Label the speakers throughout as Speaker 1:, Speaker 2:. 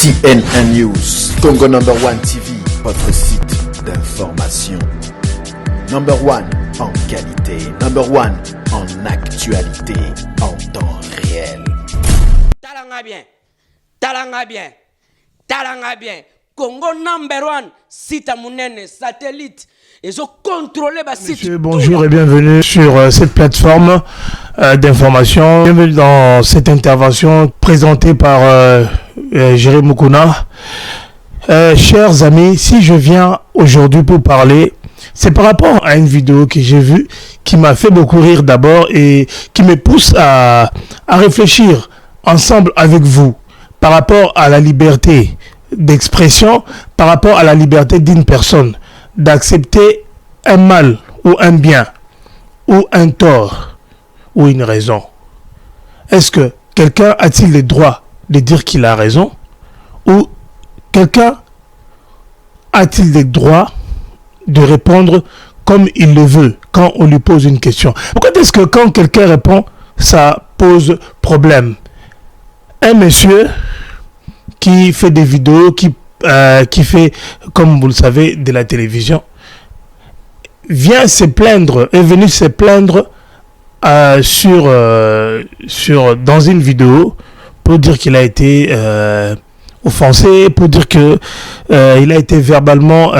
Speaker 1: TNN News, Congo number one TV, votre site d'information. Number one en qualité, number one en actualité, en temps réel.
Speaker 2: Talanga bien, talanga bien, talanga bien. Congo number one, site à Mounene, satellite. Ils ont contrôlé ma site.
Speaker 3: Monsieur, bonjour et bienvenue sur cette plateforme d'information. Bienvenue dans cette intervention présentée par Jérémy Moukouna. Chers amis, si je viens aujourd'hui pour parler, c'est par rapport à une vidéo que j'ai vue qui m'a fait beaucoup rire d'abord et qui me pousse à réfléchir ensemble avec vous par rapport à la liberté d'expression, par rapport à la liberté d'une personne d'accepter un mal ou un bien ou un tort ou une raison. Est-ce que quelqu'un a-t-il le droit de dire qu'il a raison ou quelqu'un a-t-il le droit de répondre comme il le veut quand on lui pose une question? Pourquoi est-ce que quand quelqu'un répond, ça pose problème? Un monsieur qui fait des vidéos, qui fait, comme vous le savez, de la télévision, vient se plaindre, est venu se plaindre dans une vidéo pour dire qu'il a été offensé, pour dire que il a été verbalement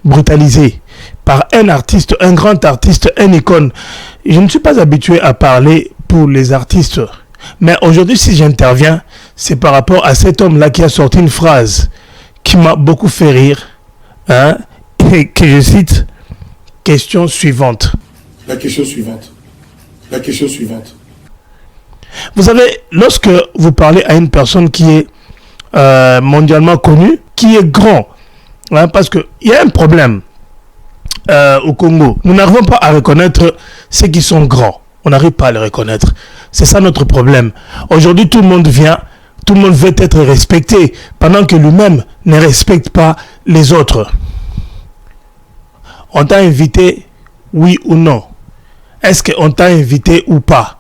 Speaker 3: brutalisé par un artiste, un grand artiste, un icône. Je ne suis pas habitué à parler pour les artistes, mais aujourd'hui, si j'interviens, c'est par rapport à cet homme-là qui a sorti une phrase qui m'a beaucoup fait rire, hein, et que je cite, question suivante.
Speaker 4: La question suivante. La question suivante.
Speaker 3: Vous savez, lorsque vous parlez à une personne qui est mondialement connue, qui est grand, hein, parce qu'il y a un problème au Congo. Nous n'arrivons pas à reconnaître ceux qui sont grands. On n'arrive pas à les reconnaître. C'est ça notre problème. Aujourd'hui, tout le monde vient, tout le monde veut être respecté, pendant que lui-même ne respecte pas les autres. On t'a invité, oui ou non? Est-ce qu'on t'a invité ou pas?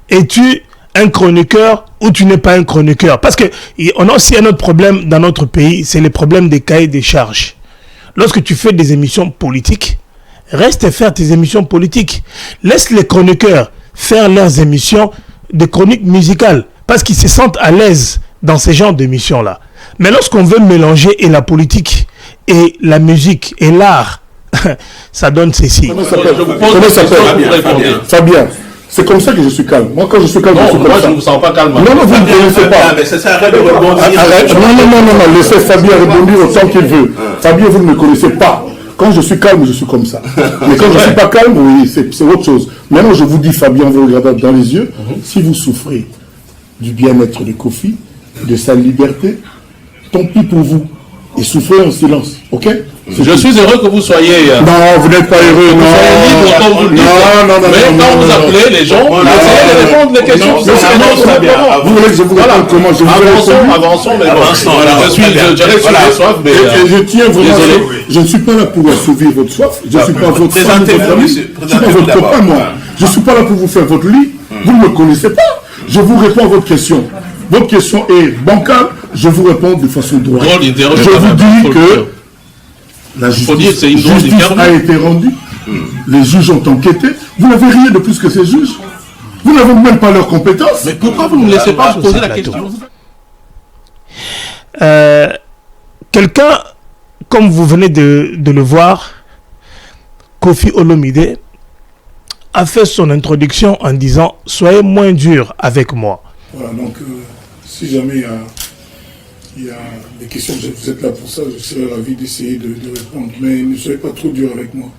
Speaker 3: Es-tu un chroniqueur ou tu n'es pas un chroniqueur? Parce qu'on a aussi un autre problème dans notre pays, c'est le problème des cahiers des charges. Lorsque tu fais des émissions politiques, reste faire tes émissions politiques. Laisse les chroniqueurs faire leurs émissions de chroniques musicales parce qu'ils se sentent à l'aise dans ces genres d'émissions-là. Mais lorsqu'on veut mélanger et la politique et la musique et l'art, ça donne ceci.
Speaker 4: Comment ça s'appelle? Fabien. C'est comme ça que je suis calme. Moi, quand je suis calme, je suis comme ça.
Speaker 5: Moi, je ne vous sens pas calme.
Speaker 4: Non, vous ne me connaissez pas.
Speaker 5: Mais ça arrête de rebondir.
Speaker 4: Non. Laissez Fabien rebondir autant qu'il veut. Fabien, vous ne me connaissez pas. Quand je suis calme, je suis comme ça. Mais quand je ne suis pas calme, oui, c'est autre chose. Maintenant, je vous dis, Fabien, vous regardez dans les yeux, si vous souffrez du bien-être de Kofi, de sa liberté, tant pis pour vous. Et souffrez en silence, ok?
Speaker 5: Je suis heureux que vous soyez...
Speaker 4: Non, vous n'êtes pas heureux, non.
Speaker 5: Non. Mais quand vous appelez les gens, essayez de répondre les questions.
Speaker 4: Vous voulez que je vous réponde comment? Je vous
Speaker 5: Avançons, mais bon. Je reste sur la soif, mais...
Speaker 4: Je tiens vraiment... Je ne suis pas là pour assouvir votre soif. Je ne suis pas votre femme, votre ami. Je ne suis pas votre copain, moi. Je ne suis pas là pour vous faire votre lit. Vous ne me connaissez pas. Je vous réponds à votre question. Votre question est bancale. Je vous réponds de façon droite. Je vous dis que la justice a été rendue. Les juges ont enquêté. Vous n'avez rien de plus que ces juges. Vous n'avez même pas leurs compétences.
Speaker 5: Mais pourquoi vous ne me laissez pas poser la question?
Speaker 3: Quelqu'un, comme vous venez de le voir, Koffi Olomide a fait son introduction en disant « Soyez moins dur avec moi ».
Speaker 4: Voilà, donc si jamais il y a des questions, vous êtes là pour ça, je serai ravi d'essayer de répondre. Mais ne soyez pas trop dur avec moi.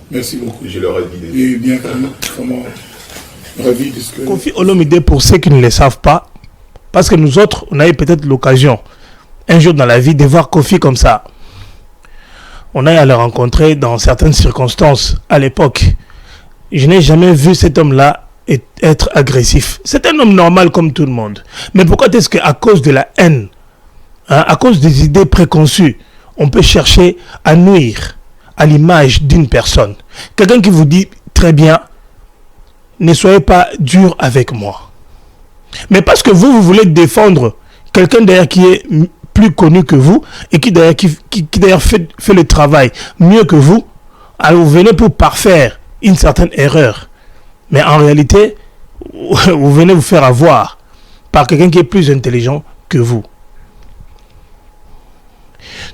Speaker 4: Merci beaucoup.
Speaker 5: Je leur ai dit.
Speaker 4: Et bien comment ravi de ce que...
Speaker 3: Koffi Olomide, pour ceux qui ne le savent pas, parce que nous autres, on a eu peut-être l'occasion, un jour dans la vie, de voir Koffi comme ça. On a eu à le rencontrer dans certaines circonstances à l'époque. Je n'ai jamais vu cet homme-là être agressif. C'est un homme normal comme tout le monde. Mais pourquoi est-ce qu'à cause de la haine, hein, à cause des idées préconçues, on peut chercher à nuire à l'image d'une personne? Quelqu'un qui vous dit très bien, ne soyez pas dur avec moi. Mais parce que vous voulez défendre quelqu'un d'ailleurs qui est plus connu que vous et qui d'ailleurs fait le travail mieux que vous, alors vous venez pour parfaire une certaine erreur. Mais en réalité, vous venez vous faire avoir par quelqu'un qui est plus intelligent que vous.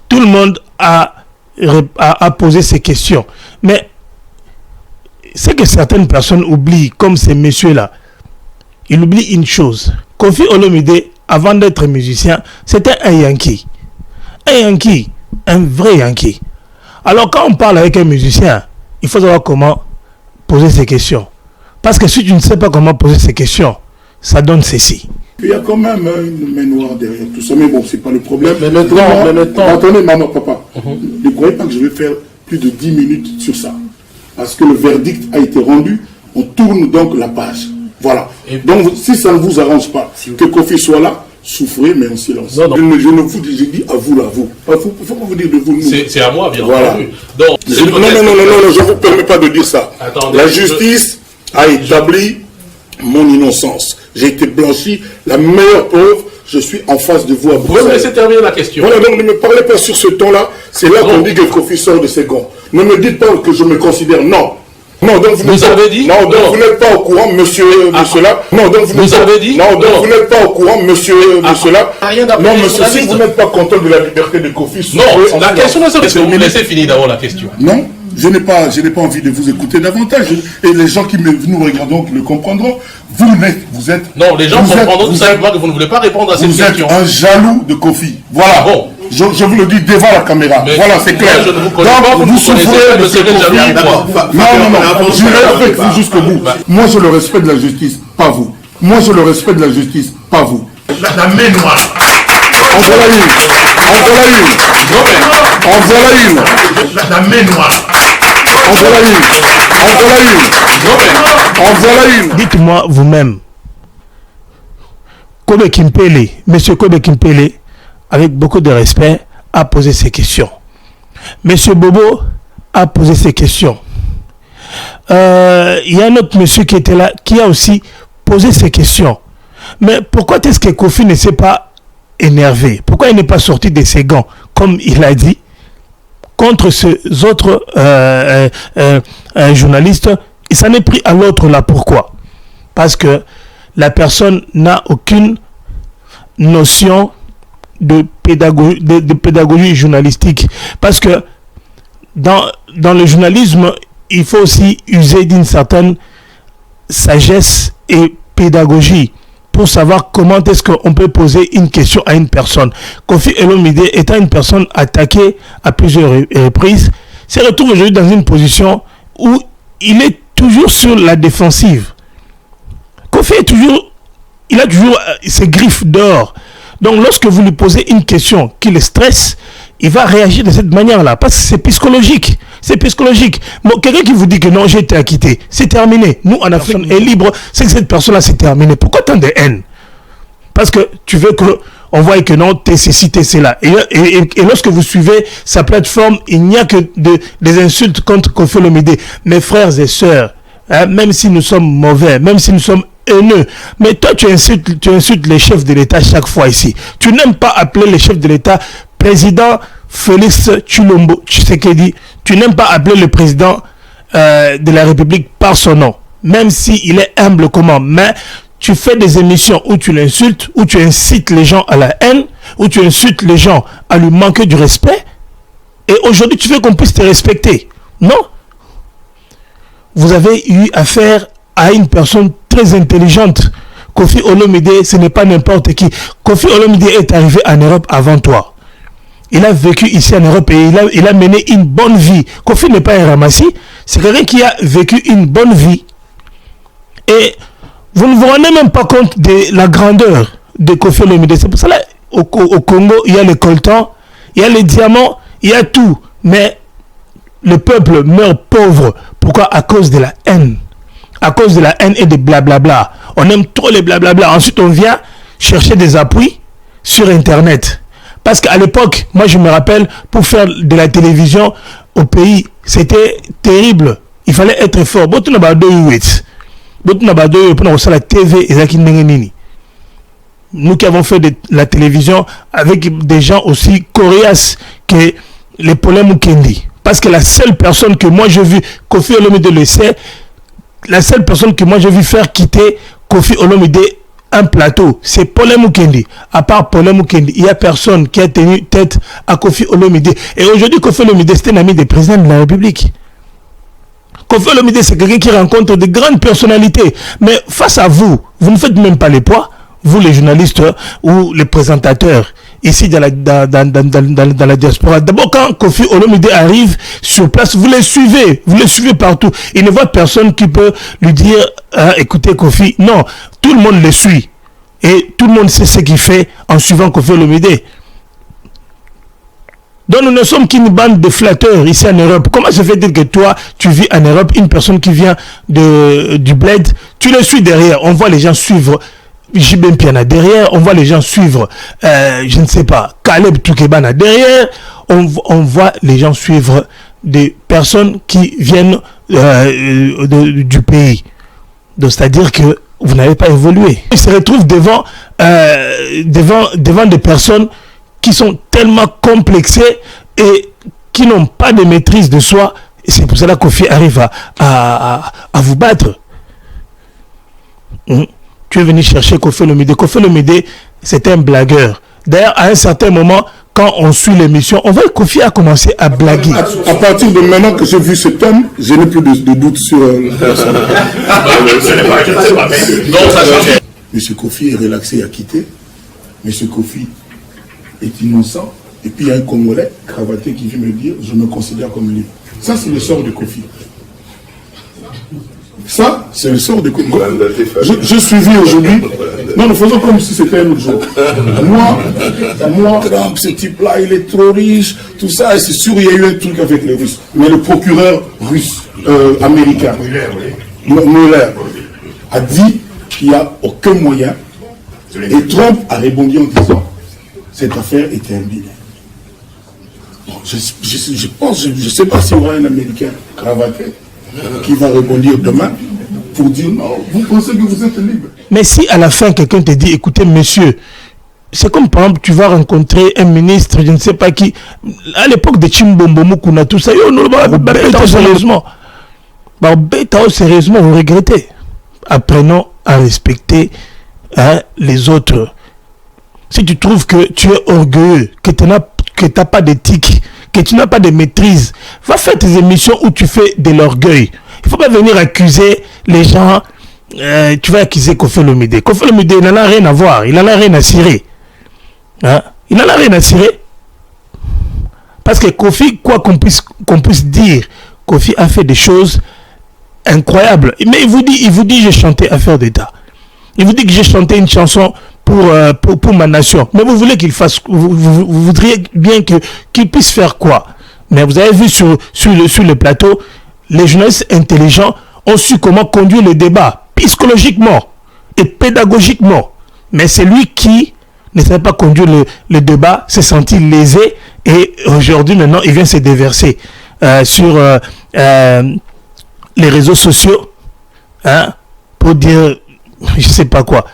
Speaker 3: Tout le monde a posé ces questions. Mais c'est que certaines personnes oublient, comme ces messieurs-là, ils oublient une chose. Koffi Olomide, avant d'être musicien, c'était un Yankee. Un Yankee, un vrai Yankee. Alors quand on parle avec un musicien, il faut savoir comment poser ces questions. Parce que si tu ne sais pas comment poser ces questions, ça donne ceci.
Speaker 4: Il y a quand même une main noire derrière tout ça, mais bon, c'est pas le problème.
Speaker 5: Mais maintenant...
Speaker 4: Attendez, maman, papa, ne croyez pas que je vais faire plus de 10 minutes sur ça. Parce que le verdict a été rendu, on tourne donc la page. Voilà. Donc, si ça ne vous arrange pas que Koffi soit là, souffrez, mais en silence.
Speaker 5: Non.
Speaker 4: Je ne vous dis, j'ai dit à vous, là, vous. Il ne faut pas vous dire de vous.
Speaker 5: C'est à moi, bien
Speaker 4: voilà.
Speaker 5: entendu. Donc,
Speaker 4: non, je ne vous permets pas de dire ça.
Speaker 5: Attendez,
Speaker 4: la justice a établi mon innocence. J'ai été blanchi, la meilleure preuve, je suis en face de vous à Bruxelles.
Speaker 5: Vous me laissez terminer la question.
Speaker 4: Voilà, donc ne me parlez pas sur ce ton-là. C'est là qu'on dit que Koffi sort de ses gonds. Ne me dites pas que je me considère, non. Non, donc vous
Speaker 5: avez dit.
Speaker 4: Non, donc vous n'êtes pas au courant, monsieur là. Non, donc vous
Speaker 5: avez dit.
Speaker 4: Non, donc vous n'êtes pas au courant, monsieur là.
Speaker 5: Non,
Speaker 4: monsieur, si vous n'êtes pas content de la liberté de Koffi.
Speaker 5: Non, la question n'est pas est-ce que vous me laissez finir d'abord la question.
Speaker 4: Non, je n'ai pas envie de vous écouter davantage. Et les gens qui nous regardent le comprendront. Vous êtes.
Speaker 5: Non, les gens comprendront tout simplement que vous ne voulez pas répondre à cette question.
Speaker 4: Vous êtes un jaloux de Koffi. Voilà.
Speaker 5: Bon.
Speaker 4: Je vous le dis devant la caméra. Mais voilà, c'est clair.
Speaker 5: Je ne vous connais pas, vous souffrez de ce Koffi.
Speaker 4: Non, je respecte vous jusqu'au bout. Moi, je le respecte de la justice, pas vous. Moi, je le respecte de la justice, pas vous.
Speaker 5: La main noire.
Speaker 4: En voilà une.
Speaker 5: La main noire.
Speaker 4: En voilà une.
Speaker 3: Dites-moi vous-même, Kobe Kimpele, monsieur Kobe Kimpele, avec beaucoup de respect, a posé ces questions. Monsieur Bobo a posé ces questions. Il y a un autre monsieur qui était là, qui a aussi posé ces questions. Mais pourquoi est-ce que Koffi ne s'est pas énervé? Pourquoi il n'est pas sorti de ses gants, comme il a dit, contre ces autres journalistes? Il s'en est pris à l'autre là. Pourquoi? Parce que la personne n'a aucune notion de pédagogie journalistique. Parce que dans le journalisme, il faut aussi user d'une certaine sagesse et pédagogie pour savoir comment est-ce qu'on peut poser une question à une personne. Koffi Olomide étant une personne attaquée à plusieurs reprises, se retrouve aujourd'hui dans une position où il est toujours sur la défensive. Koffi il a toujours ses griffes d'or. Donc lorsque vous lui posez une question qui le stresse, il va réagir de cette manière-là. Parce que c'est psychologique. C'est psychologique. Bon, quelqu'un qui vous dit que non, j'ai été acquitté, c'est terminé. Nous, en Afrique, on est libre, c'est que cette personne-là, c'est terminé. Pourquoi tant de haine? Parce que tu veux qu'on voit que non, t'es ceci, t'es cela. Et lorsque vous suivez sa plateforme, il n'y a que des insultes contre Koffi Olomide. Mes frères et sœurs, hein, même si nous sommes mauvais, même si nous sommes haineux, mais toi tu insultes les chefs de l'État chaque fois ici. Tu n'aimes pas appeler les chefs de l'État président Félix Tshilombo Tshisekedi. Tu n'aimes pas appeler le président de la République par son nom, même s'il est humble comment. Mais tu fais des émissions où tu l'insultes, où tu incites les gens à la haine, où tu insultes les gens à lui manquer du respect. Et aujourd'hui tu veux qu'on puisse te respecter. Non. Vous avez eu affaire à une personne très intelligente. Koffi Olomide, ce n'est pas n'importe qui. Koffi Olomide est arrivé en Europe avant toi. Il a vécu ici en Europe et il a mené une bonne vie. Koffi n'est pas un ramassis, c'est quelqu'un qui a vécu une bonne vie. Et vous ne vous rendez même pas compte de la grandeur de Koffi Olomide. C'est pour cela au Congo, il y a les coltans, il y a les diamants, il y a tout. Mais le peuple meurt pauvre. Pourquoi? À cause de la haine. À cause de la haine et des blablabla. On aime trop les blablabla. Ensuite, on vient chercher des appuis sur Internet. Parce qu'à l'époque, moi je me rappelle, pour faire de la télévision au pays, c'était terrible. Il fallait être fort. nous qui avons fait de la télévision avec des gens aussi coriaces que les problèmes Mukendi. Parce que la seule personne que moi j'ai vu, Kofi Olomide le sait, la seule personne que moi j'ai vu faire quitter Kofi Olomide un plateau, c'est Paul Mukendi. À part Paul Mukendi, il n'y a personne qui a tenu tête à Kofi Olomide. Et aujourd'hui, Kofi Olomide, c'est un ami des présidents de la République. Kofi Olomide, c'est quelqu'un qui rencontre de grandes personnalités. Mais face à vous, vous ne faites même pas les poids, vous les journalistes ou les présentateurs ici dans la diaspora. D'abord, quand Kofi Olomide arrive sur place, vous les suivez partout. Il ne voit personne qui peut lui dire écoutez Kofi. Non, tout le monde le suit. Et tout le monde sait ce qu'il fait en suivant Kofi Olomide. Donc nous ne sommes qu'une bande de flatteurs ici en Europe. Comment se fait-il que toi, tu vis en Europe, une personne qui vient du bled, tu le suis derrière. On voit les gens suivre Jibem Piana derrière, on voit les gens suivre, je ne sais pas, Caleb Toukebana derrière, on voit les gens suivre des personnes qui viennent du pays. Donc c'est-à-dire que vous n'avez pas évolué. Ils se retrouvent devant des personnes qui sont tellement complexées et qui n'ont pas de maîtrise de soi. Et c'est pour cela que Kofi arrive à vous battre. Tu es venu chercher Kofi Olomide. Kofi Olomide, c'était un blagueur. D'ailleurs, à un certain moment, quand on suit l'émission, on voit que Kofi a commencé à blaguer.
Speaker 4: À partir de maintenant que j'ai vu cet homme, je n'ai plus de doute sur la personne. Monsieur Kofi est relaxé et a quitté. Monsieur Kofi est innocent. Et puis il y a un Congolais cravaté qui vient me dire, je me considère comme libre. Ça, c'est le sort de Kofi. Ça, c'est le sort de Kofi. Je suis vu aujourd'hui. Non, nous faisons comme si c'était un autre jour. Moi, ce type-là, il est trop riche, tout ça, et c'est sûr, il y a eu un truc avec les Russes. Mais le procureur russe, américain, Mueller, a dit qu'il n'y a aucun moyen. Et Trump a répondu en disant, cette affaire est terminée. Bon, je pense, je ne sais pas s'il y aura un Américain cravaté qui va répondre demain pour dire non, vous pensez que vous êtes libre.
Speaker 3: Mais si à la fin quelqu'un te dit écoutez monsieur, c'est comme par exemple tu vas rencontrer un ministre, je ne sais pas qui, à l'époque de Chimbombo Mukuna, tout ça, sérieusement, vous regrettez. Apprenons à respecter les autres. Si tu trouves que tu es orgueilleux, que tu n'as pas d'éthique, que tu n'as pas de maîtrise, va faire tes émissions où tu fais de l'orgueil. Il ne faut pas venir accuser les gens. Tu vas accuser Kofi Olomide. Kofi Olomide, il n'en a rien à voir. Il n'en a rien à cirer. Il n'en a rien à cirer. Parce que Kofi, quoi qu'on puisse dire, Kofi a fait des choses incroyables. Mais il vous dit j'ai chanté Affaire d'État. Il vous dit que j'ai chanté une chanson pour ma nation. Mais vous voulez qu'il fasse... Vous voudriez bien qu'il puisse faire quoi? Mais vous avez vu sur le plateau, les journalistes intelligents ont su comment conduire le débat psychologiquement et pédagogiquement. Mais c'est lui qui ne savait pas conduire le débat, s'est senti lésé et aujourd'hui maintenant il vient se déverser sur les réseaux sociaux pour dire je sais pas quoi.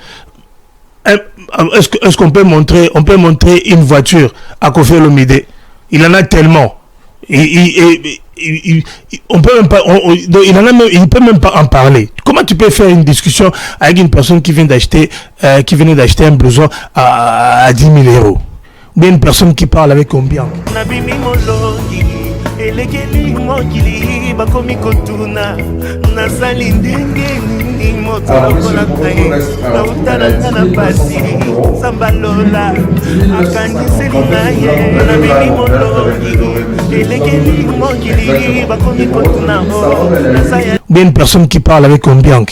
Speaker 3: Est-ce qu'on peut montrer une voiture à Kofi Olomide? Il en a tellement. On peut même pas, il peut même pas en parler. Comment tu peux faire une discussion avec une personne qui venait d'acheter un blouson à 10 000 euros? Ou bien une personne qui parle avec combien? Bien une personne qui parle avec combien?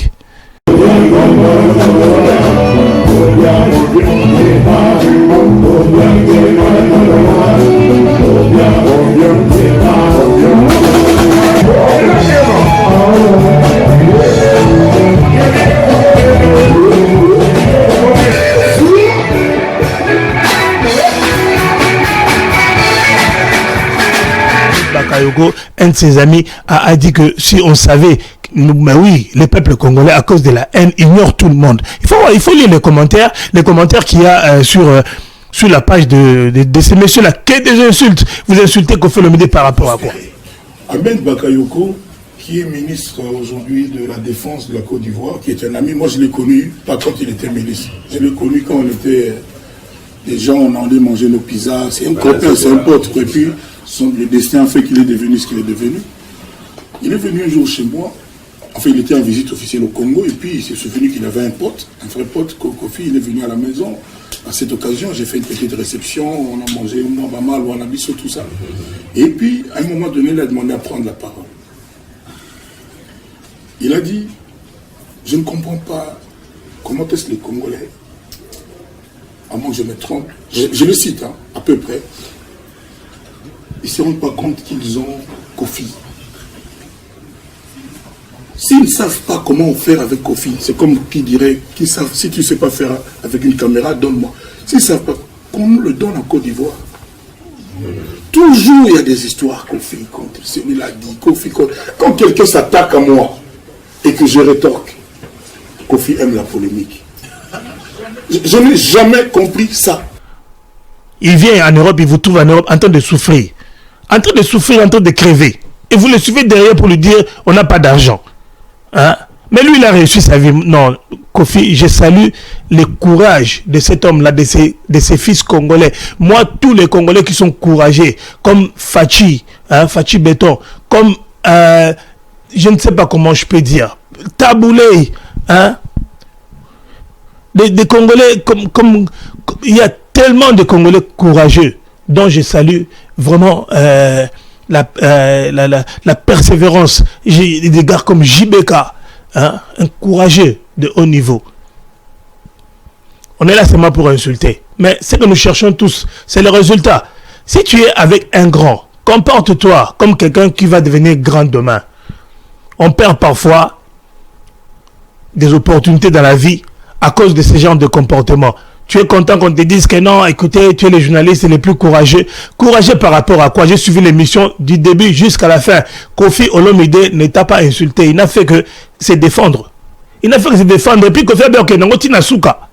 Speaker 3: Bakayoko, un de ses amis, a dit que si on savait mais oui, le peuple congolais, à cause de la haine, ignore tout le monde. Il faut lire les commentaires qu'il y a sur la page de ces messieurs-là. Que des insultes. Vous insultez Kofi Olomide par rapport à quoi?
Speaker 4: Ahmed Bakayoko, qui est ministre aujourd'hui de la Défense de la Côte d'Ivoire, qui est un ami. Moi, je l'ai connu, pas quand il était ministre. Je l'ai connu quand on était des gens, on allait manger nos pizzas. C'est un copain, c'est un pote. Et puis, le destin a fait qu'il est devenu ce qu'il est devenu. Il est venu un jour chez moi. Enfin, il était en visite officielle au Congo. Et puis, il s'est souvenu qu'il avait un pote, un vrai pote, Kofi. Il est venu à la maison. À cette occasion, j'ai fait une petite réception. On a mangé un mal ou un abisso, tout ça. Et puis, à un moment donné, il a demandé à prendre la parole. Il a dit, je ne comprends pas comment est-ce que les Congolais, à moins que je me trompe, je le cite, hein, à peu près, ils ne se rendent pas compte qu'ils ont Kofi. S'ils ne savent pas comment faire avec Kofi, c'est comme qui dirait, qu'ils savent, si tu ne sais pas faire avec une caméra, donne-moi. S'ils ne savent pas, qu'on nous le donne en Côte d'Ivoire. Toujours il y a des histoires Kofi contre celui-là dit, Kofi contre... Quand quelqu'un s'attaque à moi, et que je rétorque, Kofi aime la polémique. Je n'ai jamais compris ça.
Speaker 3: Il vient en Europe, il vous trouve en Europe en train de souffrir. En train de souffrir, en train de crever. Et vous le suivez derrière pour lui dire, on n'a pas d'argent. Hein? Mais lui, il a réussi sa vie. Non, Kofi, je salue le courage de cet homme-là, de ses fils congolais. Moi, tous les Congolais qui sont courageux, comme Fachi, hein, Fachi Béton, comme... je ne sais pas comment je peux dire. Taboulé, hein? Des Congolais comme il y a tellement de Congolais courageux dont je salue vraiment la persévérance. J'ai des gars comme JBK, hein? Un courageux de haut niveau. On est là seulement pour insulter. Mais ce que nous cherchons tous, c'est le résultat. Si tu es avec un grand, comporte-toi comme quelqu'un qui va devenir grand demain. On perd parfois des opportunités dans la vie à cause de ce genre de comportement. Tu es content qu'on te dise que non, écoutez, tu es le journaliste le plus courageux. Courageux par rapport à quoi? J'ai suivi l'émission du début jusqu'à la fin. Kofi Olomide ne t'a pas insulté. Il n'a fait que se défendre. Il n'a fait que se défendre. Et puis Kofi Olomide, ok, nango tina suka.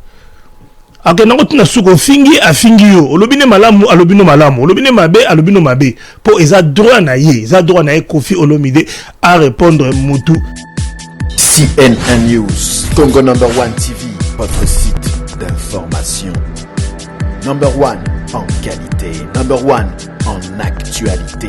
Speaker 3: Ok, nango tina suka. Fingi a fingi yo. Olobine malamu, alobino malamu. Olobine mabe, alobino mabe. Pour ils a droit na ye. Ils a droit na ye Kofi Olomide à répondre Moutou.
Speaker 1: CNN News, Congo #1 TV, votre site d'information. #1 en qualité, #1 en actualité.